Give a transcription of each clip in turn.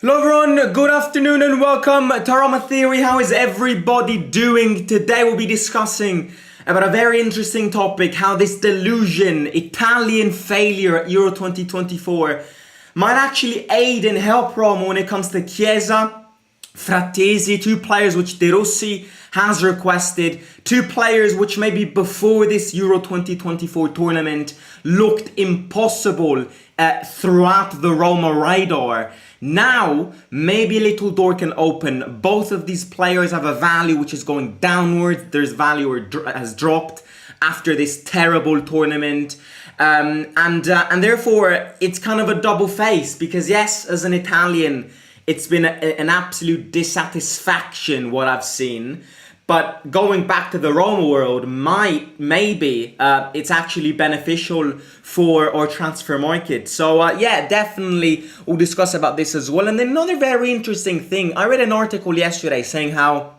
Hello everyone, good afternoon and welcome to Roma Theory. How is everybody doing? Today we'll be discussing about a very interesting topic, how this delusion, Italian failure at Euro 2024 might actually aid and help Roma when it comes to Chiesa, Frattesi, two players which De Rossi has requested, two players which maybe before this Euro 2024 tournament looked impossible throughout the Roma radar. Now, maybe a little door can open. Both of these players have a value which is going downwards. Their value has dropped after this terrible tournament. And therefore, it's kind of a double face. Because yes, as an Italian, it's been an absolute dissatisfaction what I've seen. But going back to the Roma world, maybe it's actually beneficial for our transfer market. So yeah, definitely we'll discuss about this as well. And then another very interesting thing, I read an article yesterday saying how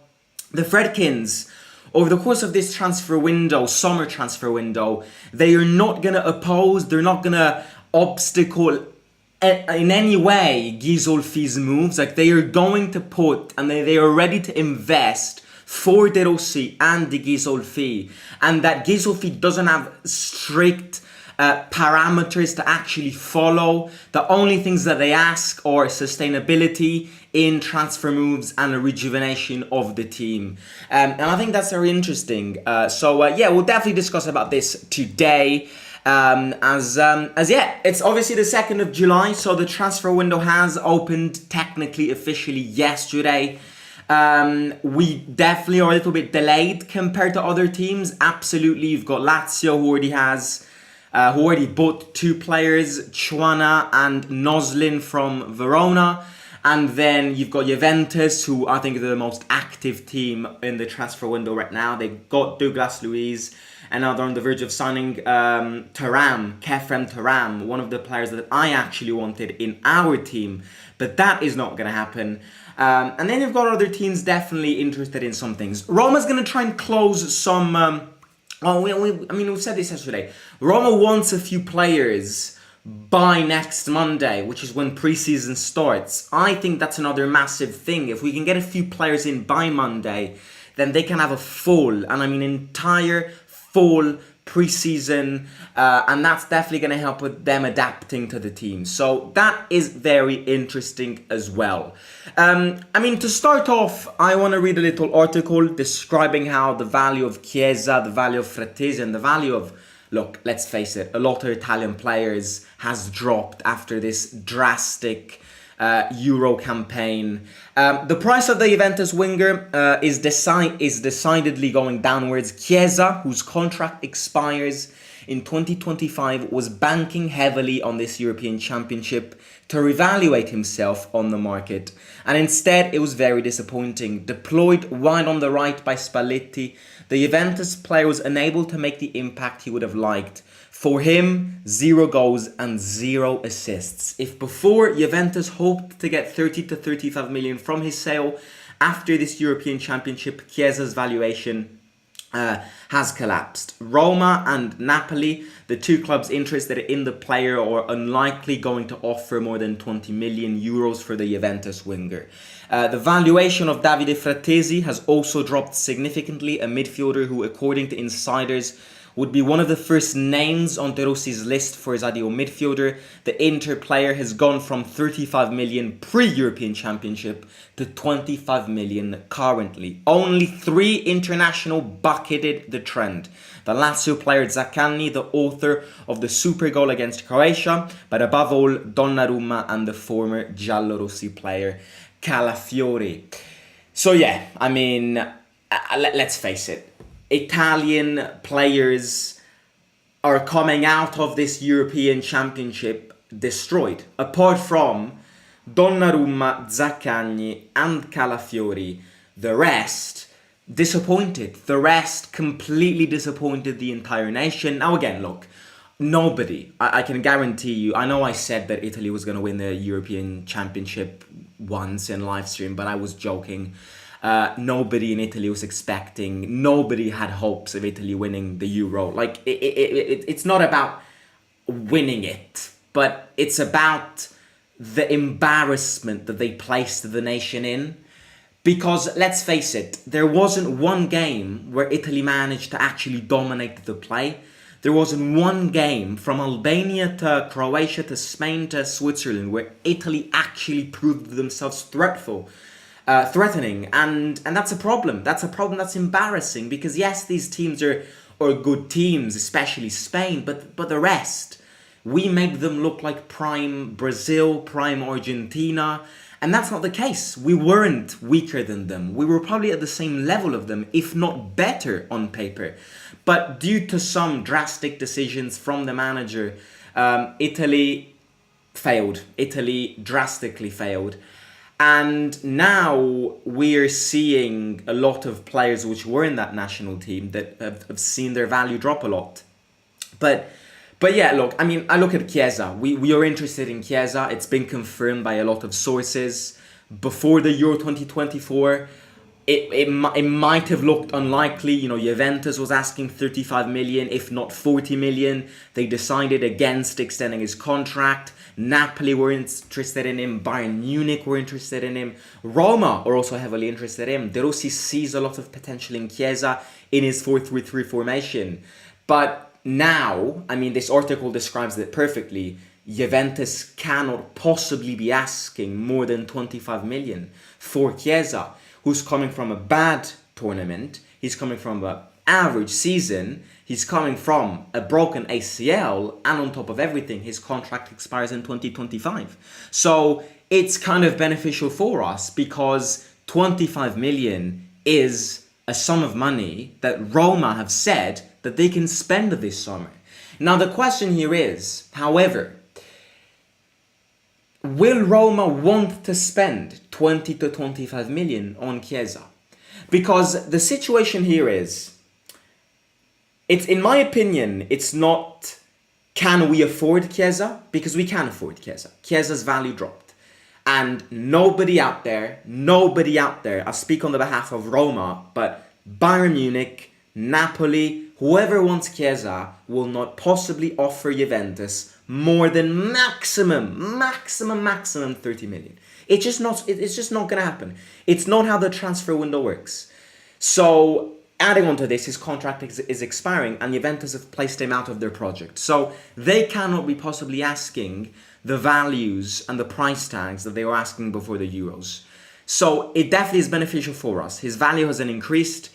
the Friedkins, over the course of this transfer window, summer transfer window, they are not going to oppose, they're not going to obstacle in any way Ghisolfi's moves. Like they are going to put, and they are ready to invest for De Rossi and the Ghisolfi, and that Ghisolfi doesn't have strict parameters to actually follow. The only things that they ask are sustainability in transfer moves and a rejuvenation of the team. And I think that's very interesting. So yeah, we'll definitely discuss about this today. As yeah, it's obviously the 2nd of July, so the transfer window has opened technically officially yesterday. We definitely are a little bit delayed compared to other teams. Absolutely, you've got Lazio who already bought two players, Chuana and Noslin from Verona. And then you've got Juventus, who I think are the most active team in the transfer window right now. They got Douglas Luiz, and now they're on the verge of signing Kefrem Thuram, one of the players that I actually wanted in our team. But that is not going to happen. And then you've got other teams definitely interested in some things. Roma's going to try and close some... we've said this yesterday. Roma wants a few players by next Monday, which is when preseason starts. I think that's another massive thing. If we can get a few players in by Monday, then they can have a full, and I mean entire full preseason, and that's definitely going to help with them adapting to the team. So that is very interesting as well. I mean, to start off, I want to read a little article describing how the value of Chiesa, the value of Frattesi, and the value of, look, let's face it, a lot of Italian players has dropped after this drastic Euro campaign. The price of the Juventus winger is decidedly going downwards. Chiesa, whose contract expires in 2025, was banking heavily on this European Championship to reevaluate himself on the market. And instead, it was very disappointing. Deployed wide on the right by Spalletti, the Juventus player was unable to make the impact he would have liked. For him, 0 goals and 0 assists. If before Juventus hoped to get 30 to 35 million from his sale, after this European Championship, Chiesa's valuation has collapsed. Roma and Napoli, the two clubs interested in the player, are unlikely going to offer more than 20 million euros for the Juventus winger. The valuation of Davide Frattesi has also dropped significantly, a midfielder who, according to insiders, would be one of the first names on De Rossi's list for his ideal midfielder. The Inter player has gone from 35 million pre-European Championship to 25 million currently. Only 3 international bucketed the trend. The Lazio player Zaccagni, the author of the super goal against Croatia, but above all, Donnarumma and the former Giallorossi player Calafiori. So yeah, I mean, let's face it. Italian players are coming out of this European Championship destroyed. Apart from Donnarumma, Zaccagni and Calafiori, the rest disappointed. The rest completely disappointed the entire nation. Now again, look, nobody, I can guarantee you, I know I said that Italy was going to win the European Championship once in live stream, but I was joking. Nobody in Italy was expecting, nobody had hopes of Italy winning the Euro. Like, it's not about winning it, but it's about the embarrassment that they placed the nation in. Because let's face it, there wasn't one game where Italy managed to actually dominate the play. There wasn't one game from Albania to Croatia to Spain to Switzerland where Italy actually proved themselves threatening, and that's a problem. That's a problem that's embarrassing, because yes, these teams are good teams, especially Spain, but the rest, we made them look like prime Brazil, prime Argentina. And that's not the case. We weren't weaker than them. We were probably at the same level of them, if not better on paper. But due to some drastic decisions from the manager, Italy failed. Italy drastically failed. And now we're seeing a lot of players which were in that national team that have seen their value drop a lot. But yeah, look, I mean, I look at Chiesa. We are interested in Chiesa. It's been confirmed by a lot of sources. Before the Euro 2024, it might have looked unlikely. You know, Juventus was asking 35 million, if not 40 million. They decided against extending his contract. Napoli were interested in him. Bayern Munich were interested in him. Roma are also heavily interested in him. De Rossi sees a lot of potential in Chiesa in his 4-3-3 formation. But now, I mean, this article describes it perfectly. Juventus cannot possibly be asking more than 25 million for Chiesa, who's coming from a bad tournament. He's coming from an average season. He's coming from a broken ACL. And on top of everything, his contract expires in 2025. So it's kind of beneficial for us, because 25 million is a sum of money that Roma have said that they can spend this summer. Now the question here is, however, will Roma want to spend 20 to 25 million on Chiesa? Because the situation here is, it's, in my opinion, it's not can we afford Chiesa, because we can afford Chiesa. Chiesa's value dropped. And nobody out there, I speak on the behalf of Roma, but Bayern Munich, Napoli, whoever wants Chiesa will not possibly offer Juventus more than maximum 30 million. It's just not going to happen. It's not how the transfer window works. So adding on to this, his contract is expiring, and Juventus have placed him out of their project. So they cannot be possibly asking the values and the price tags that they were asking before the Euros. So it definitely is beneficial for us. His value hasn't increased.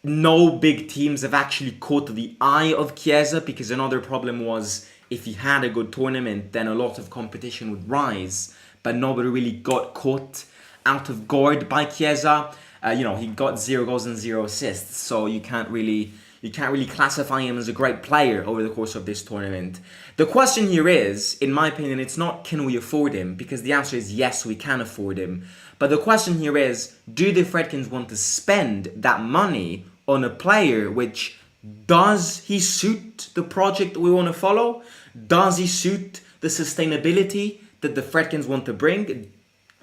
No big teams have actually caught the eye of Chiesa, because another problem was, if he had a good tournament, then a lot of competition would rise. But nobody really got caught out of guard by Chiesa. He got 0 goals and 0 assists, so you can't really classify him as a great player over the course of this tournament. The question here is, in my opinion, it's not can we afford him, because the answer is yes, we can afford him. But the question here is, do the Friedkins want to spend that money on a player which, does he suit the project we want to follow? Does he suit the sustainability that the Friedkins want to bring?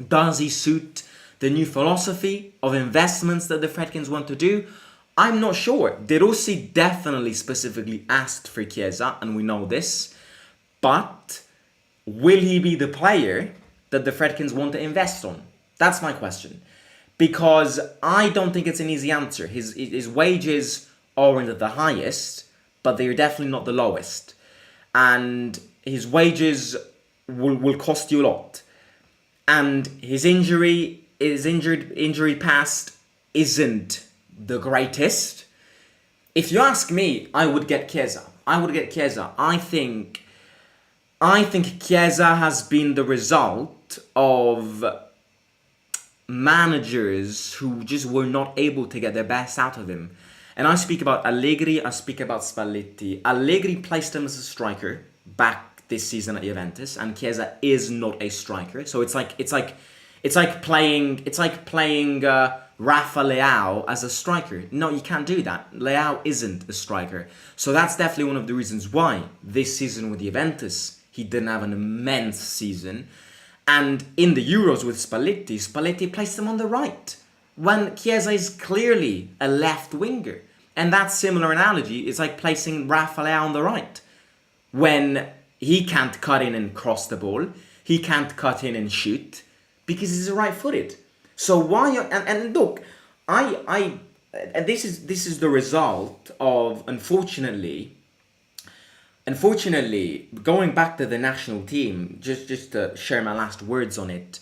Does he suit the new philosophy of investments that the Friedkins want to do? I'm not sure. De Rossi definitely specifically asked for Chiesa, and we know this. But will he be the player that the Friedkins want to invest on? That's my question. Because I don't think it's an easy answer. His wages aren't at the highest, but they're definitely not the lowest. And his wages will cost you a lot. And his injury past isn't the greatest. If you ask me, I would get Chiesa. I think Chiesa has been the result of managers who just were not able to get their best out of him. And I speak about Allegri, I speak about Spalletti. Allegri placed him as a striker back this season at Juventus, and Chiesa is not a striker. So it's like playing Rafa Leao as a striker. No, you can't do that. Leao isn't a striker. So that's definitely one of the reasons why this season with Juventus, he didn't have an immense season. And in the Euros with Spalletti placed him on the right, when Chiesa is clearly a left winger. And that similar analogy is like placing Rafa Leao on the right, when he can't cut in and cross the ball. he can't cut in and shoot because he's right-footed. So why? And look, and this is the result of unfortunately, going back to the national team. Just to share my last words on it.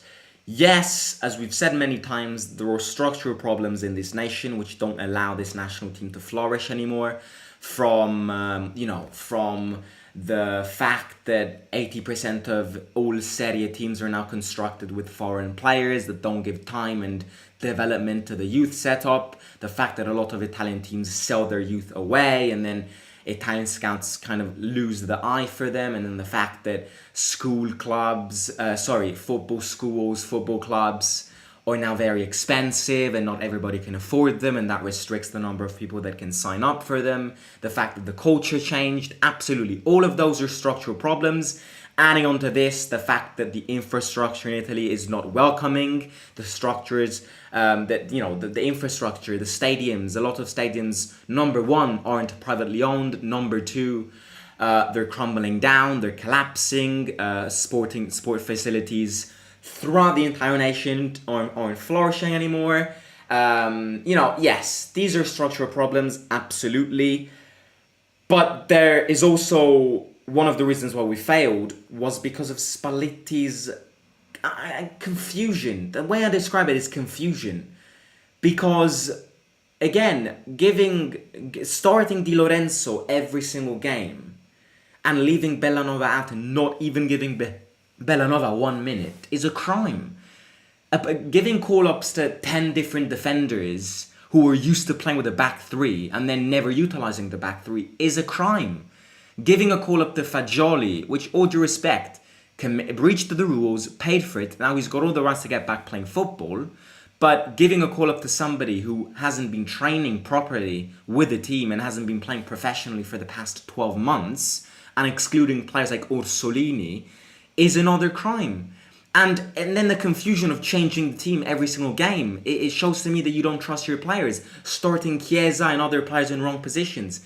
Yes, as we've said many times, there are structural problems in this nation which don't allow this national team to flourish anymore. From the fact that 80% of all Serie A teams are now constructed with foreign players that don't give time and development to the youth setup. The fact that a lot of Italian teams sell their youth away and then Italian scouts kind of lose the eye for them, and then the fact that football schools, football clubs are now very expensive and not everybody can afford them, and that restricts the number of people that can sign up for them. The fact that the culture changed, absolutely. All of those are structural problems. Adding on to this, the fact that the infrastructure in Italy is not welcoming, the structures, the infrastructure, the stadiums, a lot of stadiums, number one, aren't privately owned. Number two, they're crumbling down, they're collapsing. Sport facilities throughout the entire nation aren't flourishing anymore. Yes, these are structural problems, absolutely. But there is also one of the reasons why we failed was because of Spalletti's confusion. The way I describe it is confusion. Because, again, starting Di Lorenzo every single game and leaving Bellanova out and not even giving Bellanova 1 minute is a crime. Giving call-ups to 10 different defenders who were used to playing with a back three and then never utilizing the back three is a crime. Giving a call-up to Fagioli, which, all due respect, breached the rules, paid for it, now he's got all the rights to get back playing football, but giving a call-up to somebody who hasn't been training properly with the team and hasn't been playing professionally for the past 12 months, and excluding players like Orsolini, is another crime. And then the confusion of changing the team every single game, it shows to me that you don't trust your players, starting Chiesa and other players in wrong positions.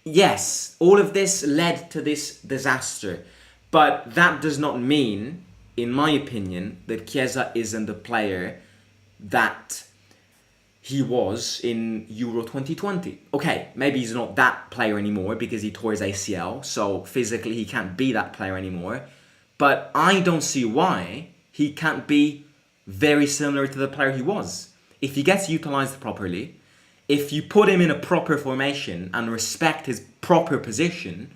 Yes, all of this led to this disaster, but that does not mean, in my opinion, that Chiesa isn't the player that he was in Euro 2020. Okay, maybe he's not that player anymore because he tore his ACL, so physically he can't be that player anymore, but I don't see why he can't be very similar to the player he was. If he gets utilized properly, if you put him in a proper formation and respect his proper position,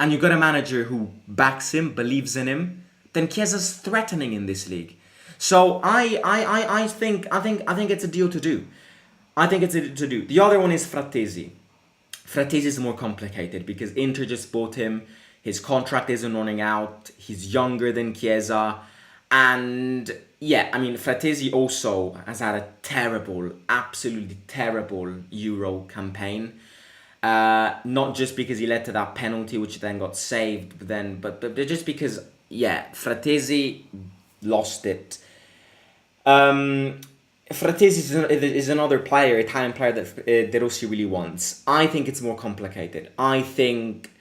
and you've got a manager who backs him, believes in him, then Chiesa's threatening in this league. So I think it's a deal to do. I think it's a deal to do. The other one is Frattesi. Frattesi is more complicated because Inter just bought him. His contract isn't running out. He's younger than Chiesa. And yeah, I mean, Frattesi also has had a terrible, absolutely terrible Euro campaign. Not just because he led to that penalty, which then got saved, but just because, yeah, Frattesi lost it. Frattesi is another player, Italian player that De Rossi really wants. I think it's more complicated. I think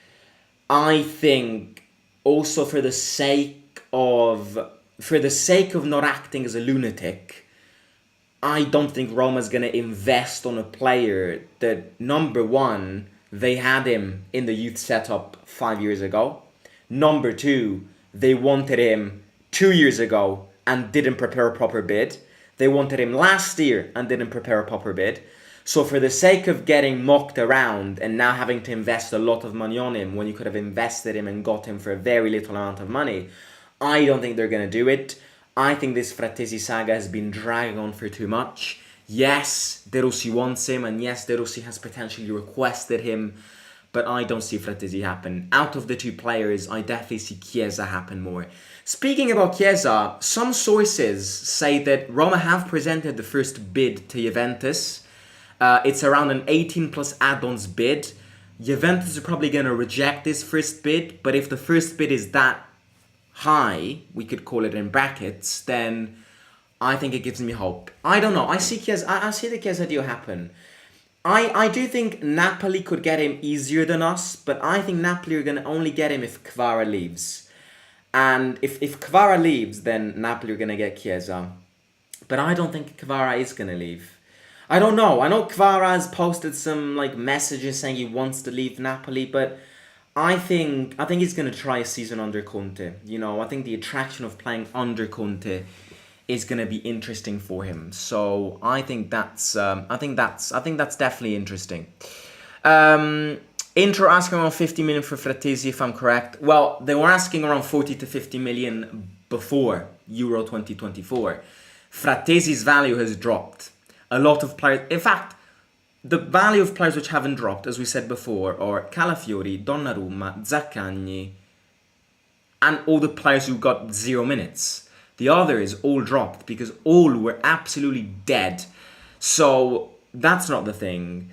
also for the sake of not acting as a lunatic, I don't think Roma's going to invest on a player that, number one, they had him in the youth setup 5 years ago. Number two, they wanted him 2 years ago and didn't prepare a proper bid. They wanted him last year and didn't prepare a proper bid. So for the sake of getting mocked around and now having to invest a lot of money on him when you could have invested him and got him for a very little amount of money, I don't think they're going to do it. I think this Frattesi saga has been dragging on for too much. Yes, De Rossi wants him, and yes, De Rossi has potentially requested him, but I don't see Frattesi happen. Out of the two players, I definitely see Chiesa happen more. Speaking about Chiesa, some sources say that Roma have presented the first bid to Juventus. It's around an 18 plus add-ons bid. Juventus are probably going to reject this first bid, but if the first bid is that high, we could call it in brackets, then I think it gives me hope. I don't know. I see the Chiesa deal happen. I do think Napoli could get him easier than us, but I think Napoli are going to only get him if Kvara leaves. And if Kvara leaves, then Napoli are going to get Chiesa. But I don't think Kvara is going to leave. I don't know. I know Kvara has posted some like messages saying he wants to leave Napoli, but I think he's going to try a season under Conte. You know, I think the attraction of playing under Conte is going to be interesting for him. So I think that's definitely interesting. Inter asking around 50 million for Frattesi, if I'm correct. Well, they were asking around 40 to 50 million before Euro 2024. Frattesi's value has dropped. A lot of players, in fact, the value of players which haven't dropped, as we said before, are Calafiori, Donnarumma, Zaccagni, and all the players who got 0 minutes. The others all dropped because all were absolutely dead. So that's not the thing.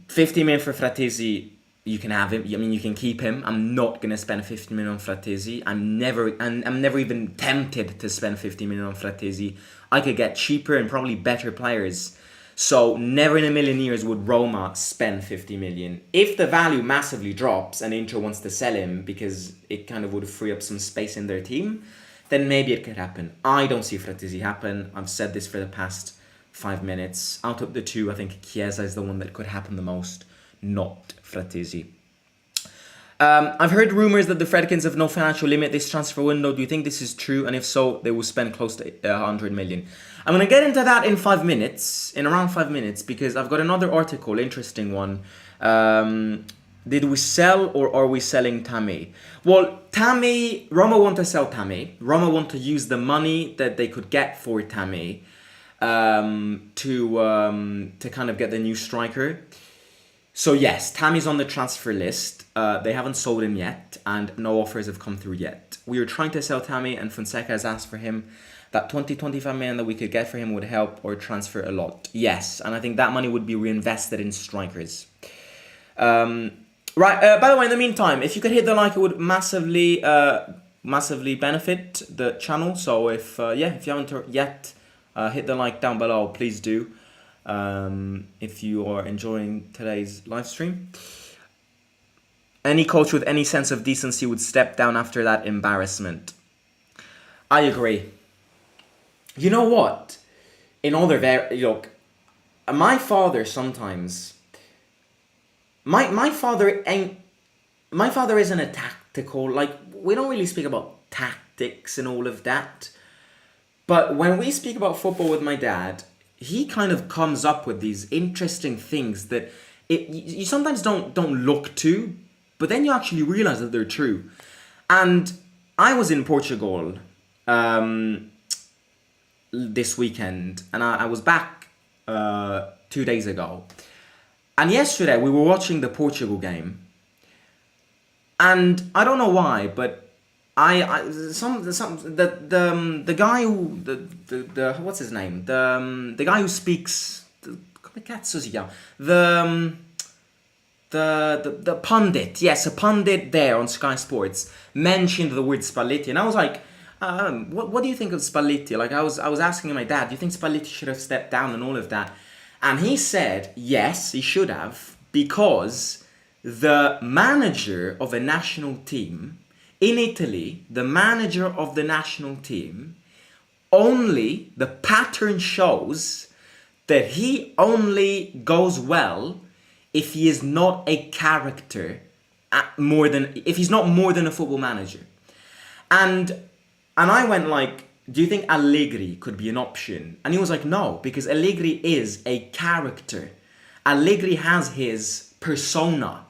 50 million for Frattesi, you can have him. I mean, you can keep him. I'm not going to spend 50 million on Frattesi. I'm never even tempted to spend 50 million on Frattesi. I could get cheaper and probably better players. So never in a million years would Roma spend 50 million. If the value massively drops and Inter wants to sell him because it kind of would free up some space in their team, then maybe it could happen. I don't see Frattesi happen. I've said this for the past 5 minutes. Out of the two, I think Chiesa is the one that could happen the most, not Frattesi. I've heard rumors that the Friedkins have no financial limit this transfer window. Do you think this is true? And if so, they will spend close to 100 million. I'm going to get into that in 5 minutes, in around 5 minutes, because I've got another article, interesting one. Did we sell or are we selling Tammy? Well, Tammy, Roma want to sell Tammy. Roma want to use the money that they could get for Tammy to kind of get the new striker. So yes, Tammy's on the transfer list. They haven't sold him yet, and no offers have come through yet. We were trying to sell Tammy, and Fonseca has asked for him. That 20-25 million that we could get for him would help or transfer a lot. Yes, and I think that money would be reinvested in strikers. Right, by the way, in the meantime, if you could hit the like, it would massively benefit the channel. So if you haven't yet, hit the like down below, please do. If you are enjoying today's live stream. Any coach with any sense of decency would step down after that embarrassment. I agree. You know what? In all their look, my father sometimes. My father isn't a tactical, like, we don't really speak about tactics and all of that. But when we speak about football with my dad, he kind of comes up with these interesting things that you sometimes don't look to, but then you actually realize that they're true. And I was in Portugal this weekend, and I was back 2 days ago. And yesterday we were watching the Portugal game, and I don't know why, but the guy who the what's his name, the guy who speaks, the pundit, yes, a pundit there on Sky Sports mentioned the word Spalletti, and I was like, what do you think of Spalletti? Like, I was asking my dad, do you think Spalletti should have stepped down and all of that? And he said, yes, he should have, because the manager of a national team in Italy, the manager of the national team, only, the pattern shows that he only goes well if he is not a character, if he's not more than a football manager. And I went like, do you think Allegri could be an option? And he was like, no, because Allegri is a character. Allegri has his persona.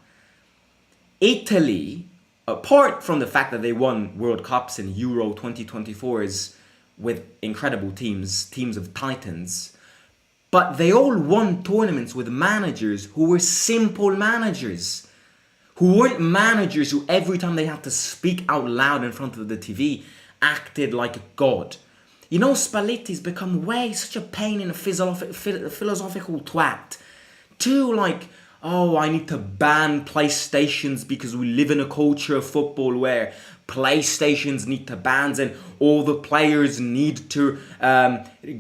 Italy, apart from the fact that they won World Cups and Euro 2024s with incredible teams of titans, but they all won tournaments with managers who were simple managers, who weren't managers who every time they had to speak out loud in front of the TV acted like a god. You know, Spalletti's become such a pain in a philosophical twat. Too like, oh, I need to ban PlayStations because we live in a culture of football where PlayStations need to ban and all the players need to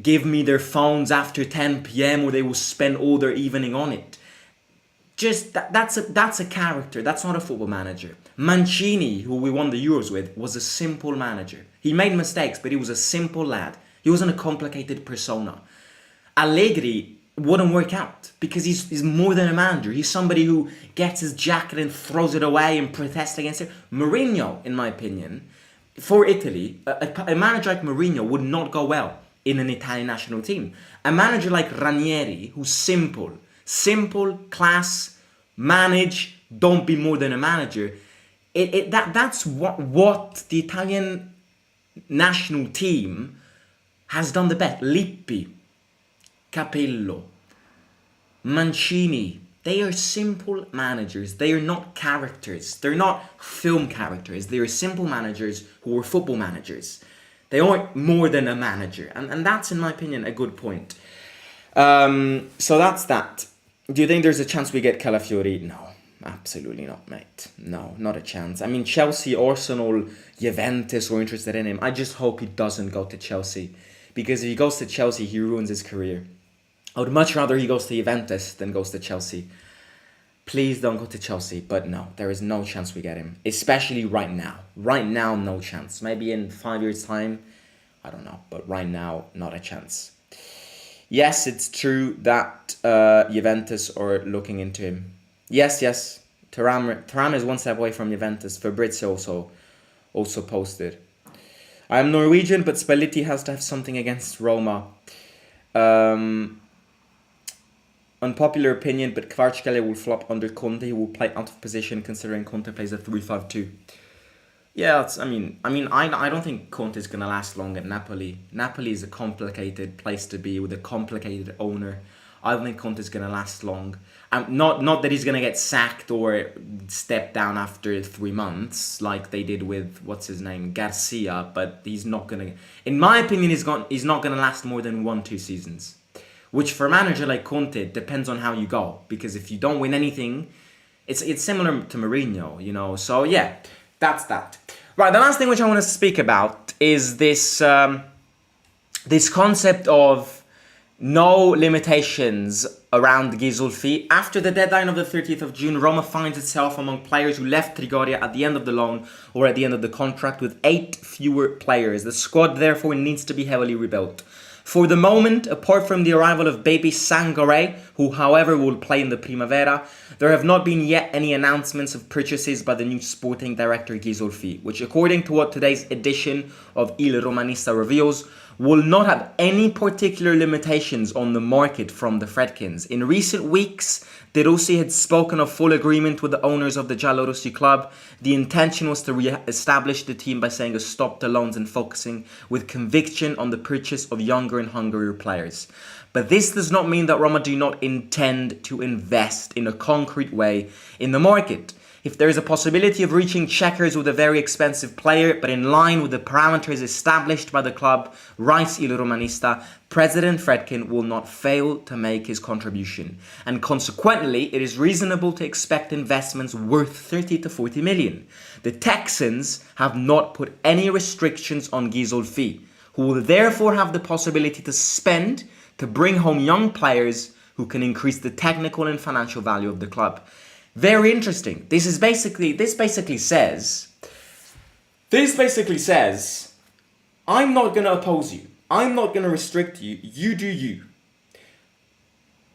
give me their phones after 10 p.m. or they will spend all their evening on it. that's a character. That's not a football manager. Mancini, who we won the Euros with, was a simple manager. He made mistakes, but he was a simple lad. He wasn't a complicated persona. Allegri wouldn't work out because he's more than a manager. He's somebody who gets his jacket and throws it away and protests against it. Mourinho, in my opinion, for Italy, a manager like Mourinho would not go well in an Italian national team. A manager like Ranieri, who's simple, class, manage, don't be more than a manager. That's what the Italian national team has done the best. Lippi, Capello, Mancini, they are simple managers. They are not characters. They're not film characters. They are simple managers who are football managers. They aren't more than a manager. And that's, in my opinion, a good point. So that's that. Do you think there's a chance we get Calafiori? No, absolutely not, mate. No, not a chance. I mean, Chelsea, Arsenal, Juventus were interested in him. I just hope he doesn't go to Chelsea. Because if he goes to Chelsea, he ruins his career. I would much rather he goes to Juventus than goes to Chelsea. Please don't go to Chelsea. But no, there is no chance we get him. Especially right now. Right now, no chance. Maybe in 5 years' time, I don't know. But right now, not a chance. Yes, it's true that Juventus are looking into him. Yes. Thuram is one step away from Juventus. Fabrizio also posted. I'm Norwegian, but Spalletti has to have something against Roma. Unpopular opinion, but Kvaratskhelia will flop under Conte. He will play out of position considering Conte plays a 3-5-2. Yeah, I don't think Conte is going to last long at Napoli. Napoli is a complicated place to be with a complicated owner. I don't think Conte is going to last long. Not that he's going to get sacked or step down after 3 months like they did with, what's his name, Garcia, but he's not going to... In my opinion, he's not going to last more than 1-2 seasons. Which for a manager like Conte depends on how you go. Because if you don't win anything, it's similar to Mourinho, you know. So yeah, that's that. Right, the last thing which I want to speak about is this concept of no limitations around Ghisolfi. After the deadline of the 30th of June, Roma finds itself among players who left Trigoria at the end of the loan or at the end of the contract with 8 fewer players. The squad therefore needs to be heavily rebuilt. For the moment, apart from the arrival of baby Sangare, who however will play in the Primavera, there have not been yet any announcements of purchases by the new sporting director Ghisolfi, which according to what today's edition of Il Romanista reveals, will not have any particular limitations on the market from the Friedkins. In recent weeks, De Rossi had spoken of full agreement with the owners of the Giallorossi club. The intention was to re-establish the team by saying a stop to loans and focusing with conviction on the purchase of younger and hungrier players. But this does not mean that Roma do not intend to invest in a concrete way in the market. If there is a possibility of reaching checkers with a very expensive player, but in line with the parameters established by the club, writes Il Romanista, President Friedkin will not fail to make his contribution. And consequently, it is reasonable to expect investments worth 30 to 40 million. The Texans have not put any restrictions on Ghisolfi, who will therefore have the possibility to spend to bring home young players who can increase the technical and financial value of the club. Very interesting. This basically says, I'm not going to oppose you. I'm not going to restrict you. You do you.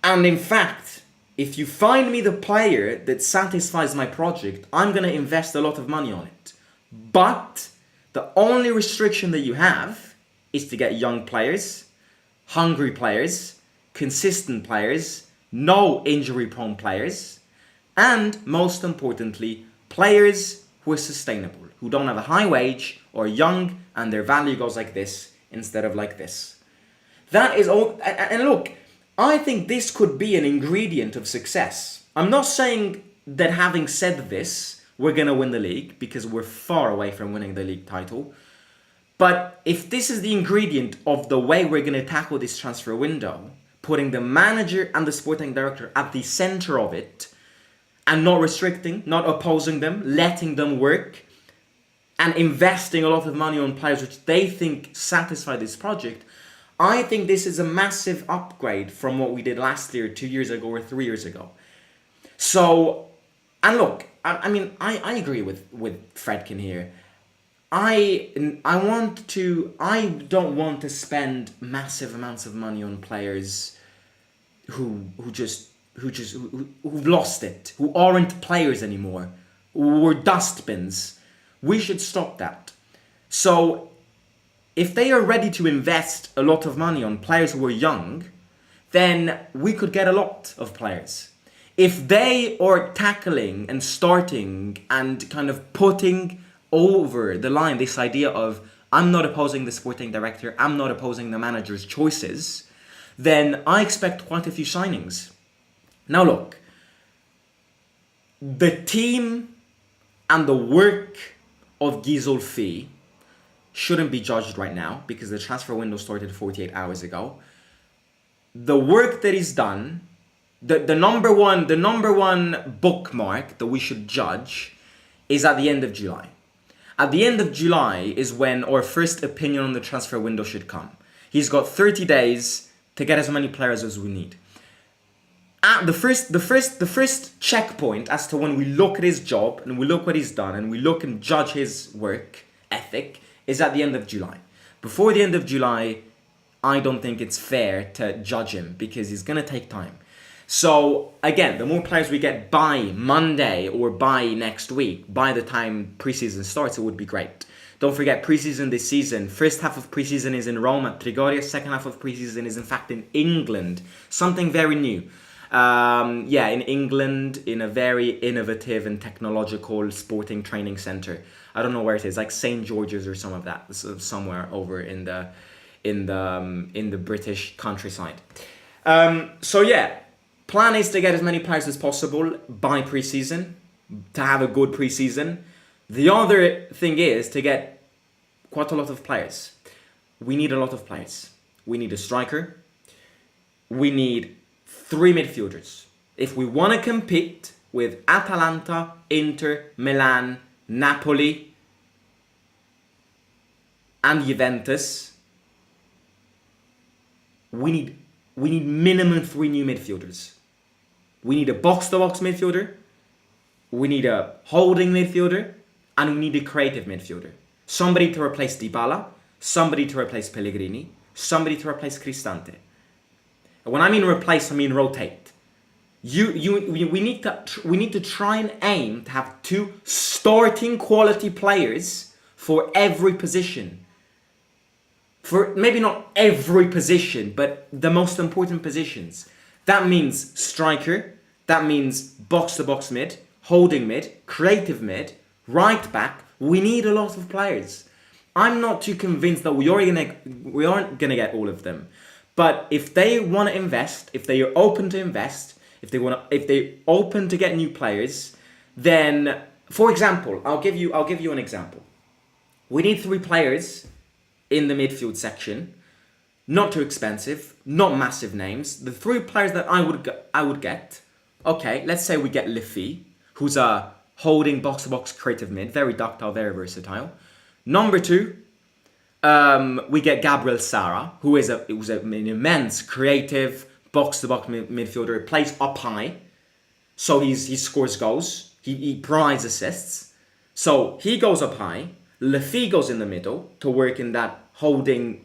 And in fact, if you find me the player that satisfies my project, I'm going to invest a lot of money on it. But the only restriction that you have is to get young players, hungry players, consistent players, no injury-prone players, and most importantly, players who are sustainable, who don't have a high wage or young and their value goes like this instead of like this. That is all. And look, I think this could be an ingredient of success. I'm not saying that having said this, we're going to win the league because we're far away from winning the league title. But if this is the ingredient of the way we're going to tackle this transfer window, putting the manager and the sporting director at the center of it, and not restricting, not opposing them, letting them work, and investing a lot of money on players which they think satisfy this project, I think this is a massive upgrade from what we did last year, 2 years ago, or 3 years ago. So, and look, I mean, I agree with Friedkin here. I don't want to spend massive amounts of money on players who've lost it, who aren't players anymore, who are dustbins. We should stop that. So if they are ready to invest a lot of money on players who are young, then we could get a lot of players. If they are tackling and starting and kind of putting over the line this idea of, I'm not opposing the sporting director, I'm not opposing the manager's choices, then I expect quite a few signings. Now look, the team and the work of Ghisolfi shouldn't be judged right now because the transfer window started 48 hours ago. The work that is done, the number one bookmark that we should judge is at the end of July. At the end of July is when our first opinion on the transfer window should come. He's got 30 days to get as many players as we need. At the first checkpoint as to when we look at his job and we look what he's done and we look and judge his work ethic is at the end of July. Before the end of July, I don't think it's fair to judge him because he's going to take time. So again, the more players we get by Monday or by next week, by the time preseason starts, it would be great. Don't forget, preseason this season, first half of preseason is in Roma Theory, second half of preseason is in fact in England. Something very new. In England, in a very innovative and technological sporting training center. I don't know where it is, like St. George's or some of that, somewhere over in the British countryside. Plan is to get as many players as possible by preseason, to have a good preseason. The other thing is to get quite a lot of players. We need a lot of players. We need a striker. We need 3 midfielders. If we want to compete with Atalanta, Inter, Milan, Napoli, and Juventus, we need minimum 3 new midfielders. We need a box-to-box midfielder, we need a holding midfielder, and we need a creative midfielder. Somebody to replace Dybala, somebody to replace Pellegrini, somebody to replace Cristante. And when I mean replace, I mean rotate. We need to try and aim to have 2 starting quality players for every position. For maybe not every position, but the most important positions. That means striker, that means box-to-box mid, holding mid, creative mid, right back. We need a lot of players. I'm not too convinced that we aren't gonna get all of them. But if they want to invest, if they are open to invest, if they're open to get new players, then, for example, I'll give you an example. We need 3 players in the midfield section, not too expensive, not massive names. The 3 players that I would get. Okay, let's say we get Lefi, who's a holding box-to-box creative mid, very ductile, very versatile. Number 2, we get Gabriel Sara, who is an immense creative box-to-box midfielder. Plays up high, so he scores goals. He provides assists. So he goes up high. Lefi goes in the middle to work in that holding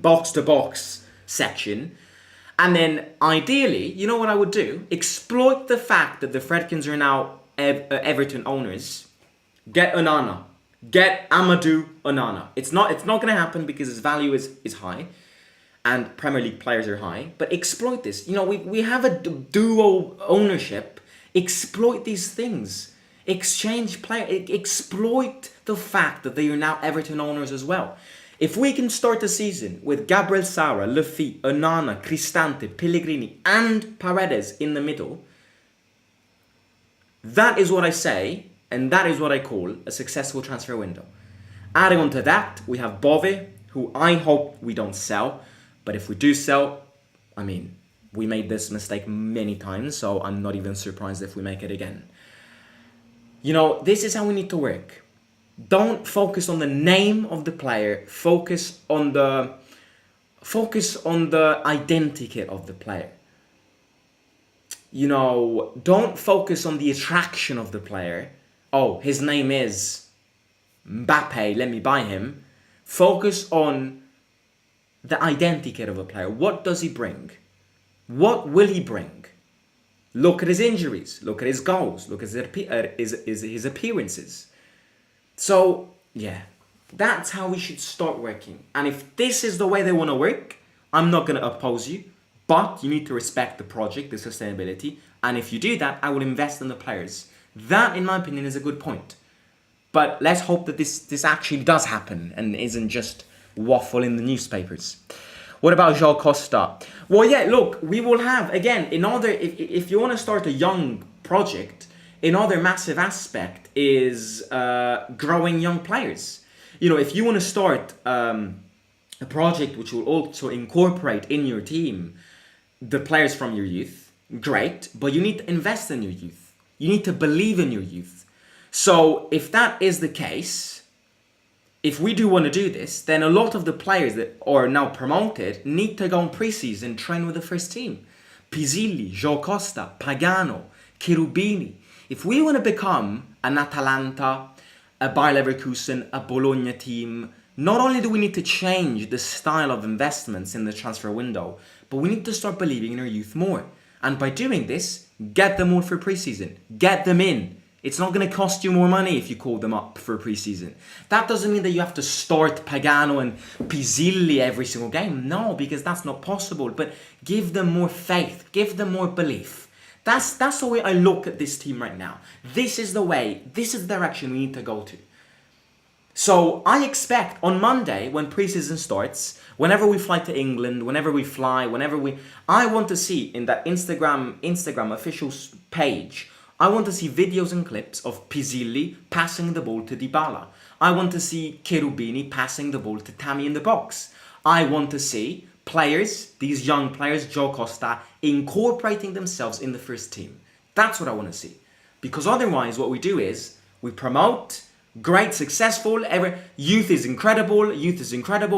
box-to-box section. And then ideally, you know what I would do? Exploit the fact that the Friedkins are now Everton owners. Get Onana. Get Amadou Onana. It's not going to happen because his value is high and Premier League players are high. But exploit this. You know, we have a duo ownership. Exploit these things. Exchange player. Exploit the fact that they are now Everton owners as well. If we can start the season with Gabriel Sara, Lefi, Onana, Cristante, Pellegrini and Paredes in the middle, that is what I say, and that is what I call a successful transfer window. Adding on to that, we have Bove, who I hope we don't sell, but if we do sell, I mean, we made this mistake many times, so I'm not even surprised if we make it again. You know, this is how we need to work. Don't focus on the name of the player. Focus on the identity of the player. don't focus on the attraction of the player. Oh, his name is Mbappe, let me buy him. Focus on the identity of a player. What does he bring? What will he bring? Look at his injuries. Look at his goals. Look at his appearances. So, yeah, that's how we should start working. And if this is the way they want to work, I'm not going to oppose you. But you need to respect the project, the sustainability. And if you do that, I will invest in the players. That, in my opinion, is a good point. But let's hope that this actually does happen and isn't just waffle in the newspapers. What about João Costa? Well, yeah, look, we will have, again, if you want to start a young project, another massive aspect is growing young players. If you want to start a project which will also incorporate in your team the players from your youth, great, but you need to invest in your youth. You need to believe in your youth. So if that is the case, if we do want to do this, then a lot of the players that are now promoted need to go on pre-season, train with the first team. Pisilli, João Costa, Pagano, Cherubini. If we want to become an Atalanta, a Bayer Leverkusen, a Bologna team, not only do we need to change the style of investments in the transfer window, but we need to start believing in our youth more. And by doing this, get them all for pre-season. Get them in. It's not going to cost you more money if you call them up for pre-season. That doesn't mean that you have to start Pagano and Pisilli every single game. No, because that's not possible. But give them more faith. Give them more belief. That's the way I look at this team right now. This is the way, this is the direction we need to go to. So I expect on Monday, when pre-season starts, whenever we fly to England, I want to see in that Instagram official page, I want to see videos and clips of Pisilli passing the ball to Dybala. I want to see Cherubini passing the ball to Tammy in the box. I want to see players, these young players, João Costa, incorporating themselves in the first team. That's what I want to see. Because otherwise what we do is we promote, great, successful, youth is incredible,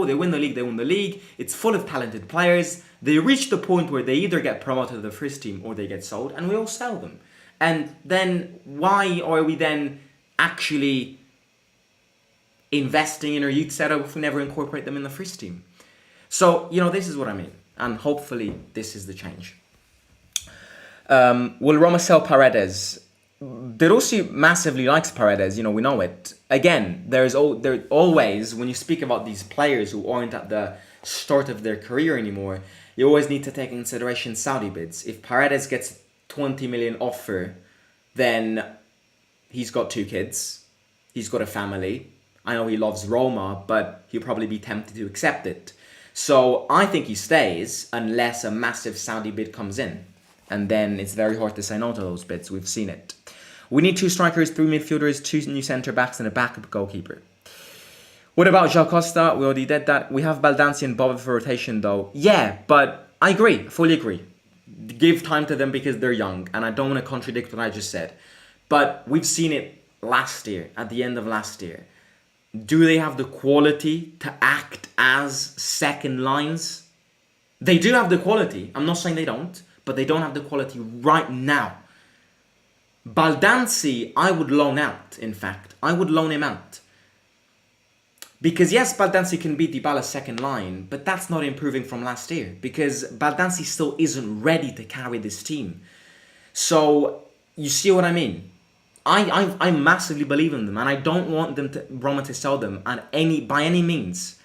they win the league, it's full of talented players, they reach the point where they either get promoted to the first team or they get sold, and we all sell them. And then why are we then actually investing in our youth setup if we never incorporate them in the first team? So, this is what I mean. And hopefully this is the change. Will Roma sell Paredes? De Rossi massively likes Paredes, we know it. Again, there always, when you speak about these players who aren't at the start of their career anymore, you always need to take into consideration Saudi bids. If Paredes gets 20 million offer, then he's got 2 kids, he's got a family. I know he loves Roma, but he'll probably be tempted to accept it. So I think he stays unless a massive Saudi bid comes in. And then it's very hard to say no to those bids. We've seen it. We need 2 strikers, 3 midfielders, 2 new centre-backs and a backup goalkeeper. What about João Costa? We already did that. We have Baldanzi and Bobby for rotation though. Yeah, but I agree. Fully agree. Give time to them because they're young. And I don't want to contradict what I just said. But we've seen it last year, at the end of last year. Do they have the quality to act as second lines? They do have the quality. I'm not saying they don't. But they don't have the quality right now. Baldanzi, I would loan out, in fact. I would loan him out. Because yes, Baldanzi can be Dybala's second line, but that's not improving from last year. Because Baldanzi still isn't ready to carry this team. So, you see what I mean? I massively believe in them, and I don't want Roma to sell them by any means.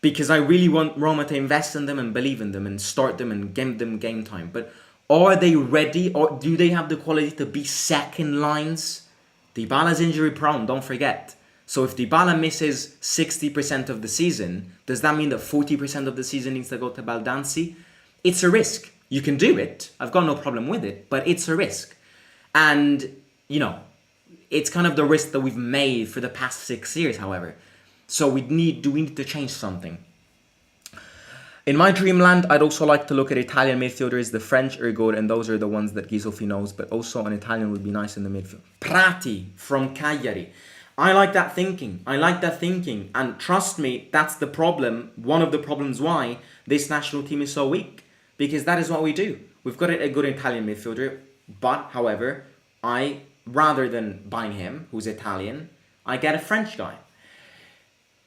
Because I really want Roma to invest in them and believe in them and start them and give them game time. But are they ready, or do they have the quality to be second lines? Dybala's injury prone, don't forget. So if Dybala misses 60% of the season, does that mean that 40% of the season needs to go to Baldanzi? It's a risk. You can do it. I've got no problem with it, but it's a risk. And, it's kind of the risk that we've made for the past 6 years, however. So we need to change something. In my dreamland, I'd also like to look at Italian midfielders. The French are good, and those are the ones that Ghisolfi knows, but also an Italian would be nice in the midfield. Prati from Cagliari. I like that thinking. And trust me, that's the problem. One of the problems why this national team is so weak. Because that is what we do. We've got a good Italian midfielder, but however, rather than buying him, who's Italian, I get a French guy.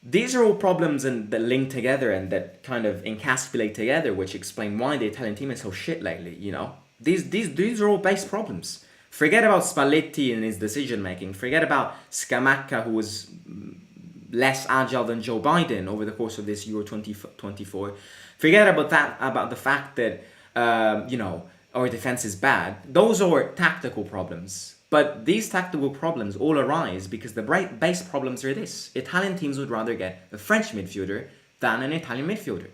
These are all problems that link together and that kind of encapsulate together, which explain why the Italian team is so shit lately, you know? These are all base problems. Forget about Spalletti and his decision making. Forget about Scamacca, who was less agile than Joe Biden over the course of this Euro 2024. Forget about the fact that, our defense is bad. Those are tactical problems. But these tactical problems all arise because the base problems are this. Italian teams would rather get a French midfielder than an Italian midfielder.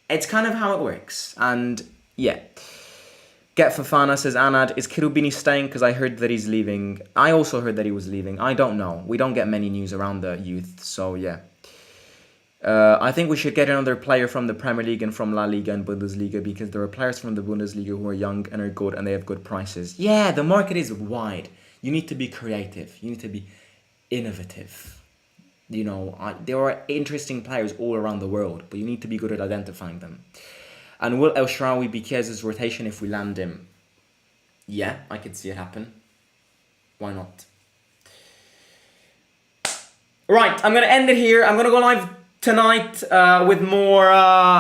It's kind of how it works. And yeah. Get Fafana says, Anad, is Cherubini staying? Because I heard that he's leaving. I also heard that he was leaving. I don't know. We don't get many news around the youth. So yeah. I think we should get another player from the Premier League and from La Liga and Bundesliga, because there are players from the Bundesliga who are young and are good and they have good prices. Yeah, the market is wide. You need to be creative. You need to be innovative. You know, there are interesting players all around the world, but you need to be good at identifying them. And will El Shaarawy be Chiesa's rotation if we land him? Yeah, I could see it happen. Why not? Right, I'm going to end it here. I'm going to go live tonight with more,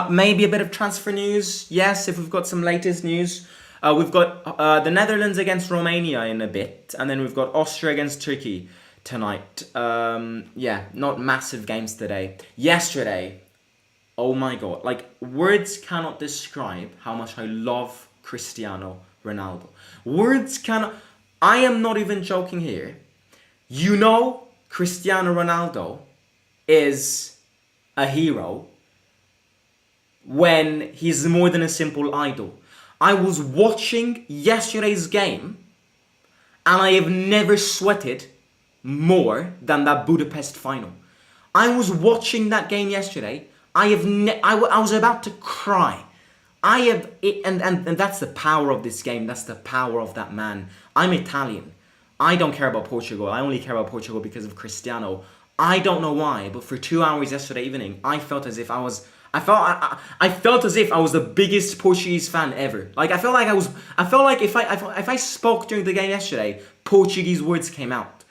maybe a bit of transfer news. Yes, if we've got some latest news. We've got the Netherlands against Romania in a bit. And then we've got Austria against Turkey tonight. Yeah, not massive games today. Yesterday, oh my God. Like, words cannot describe how much I love Cristiano Ronaldo. Words cannot... I am not even joking here. You know, Cristiano Ronaldo is a hero when he's more than a simple idol. I was watching yesterday's game and I have never sweated more than that Budapest final. I was watching that game yesterday. I was about to cry. And that's the power of this game. That's the power of that man. I'm Italian. I don't care about Portugal. I only care about Portugal because of Cristiano. I don't know why, but for 2 hours yesterday evening, I felt as if I was the biggest Portuguese fan ever. Like I felt like if I spoke during the game yesterday, Portuguese words came out.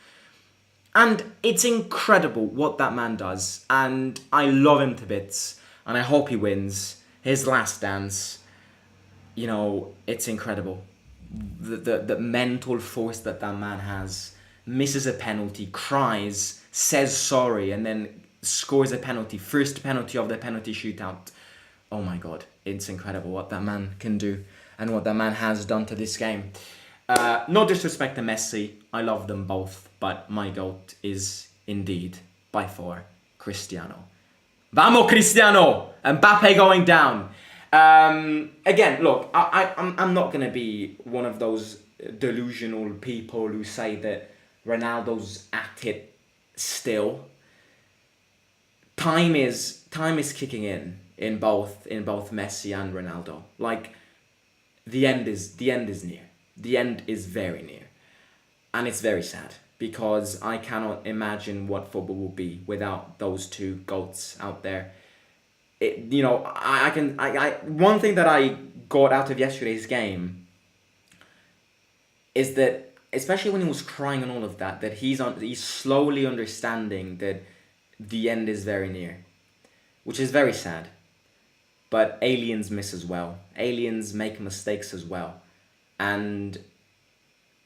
And it's incredible what that man does, and I love him to bits, and I hope he wins his last dance. You know, it's incredible. The mental force that man has. Misses a penalty, cries, says sorry, and then scores a penalty. First penalty of the penalty shootout. Oh my God, it's incredible what that man can do and what that man has done to this game. No disrespect to Messi, I love them both, but my GOAT is indeed, by far, Cristiano. Vamos Cristiano! Mbappe going down. Again, look, I'm not going to be one of those delusional people who say that Ronaldo's at it still. Time is kicking in both Messi and Ronaldo. Like the end is near. The end is very near. And it's very sad because I cannot imagine what football will be without those two GOATs out there. One thing that I got out of yesterday's game is that, especially when he was crying and all of that, that he's slowly understanding that the end is very near, which is very sad. But aliens miss as well. Aliens make mistakes as well. And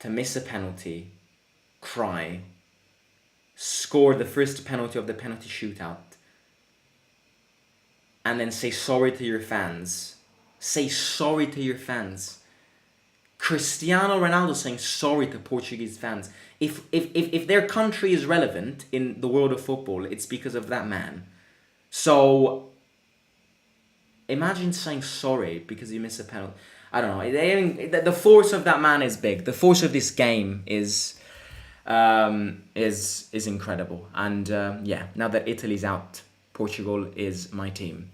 to miss a penalty, cry, score the first penalty of the penalty shootout, and then say sorry to your fans. Say sorry to your fans. Cristiano Ronaldo saying sorry to Portuguese fans. If their country is relevant in the world of football, it's because of that man. So imagine saying sorry because you miss a penalty. I don't know. The force of that man is big. The force of this game is incredible. And now that Italy's out, Portugal is my team.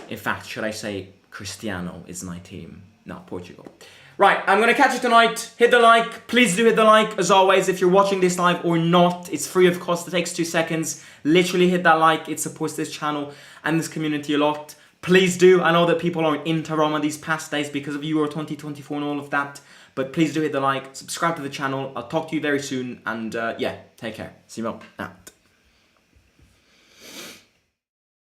In fact, should I say Cristiano is my team, not Portugal. Right, I'm going to catch you tonight. Hit the like. Please do hit the like. As always, if you're watching this live or not, it's free of cost. It takes 2 seconds. Literally hit that like. It supports this channel and this community a lot. Please do. I know that people aren't into Roma these past days because of Euro 2024 and all of that. But please do hit the like, subscribe to the channel. I'll talk to you very soon. And yeah, take care. Simon out.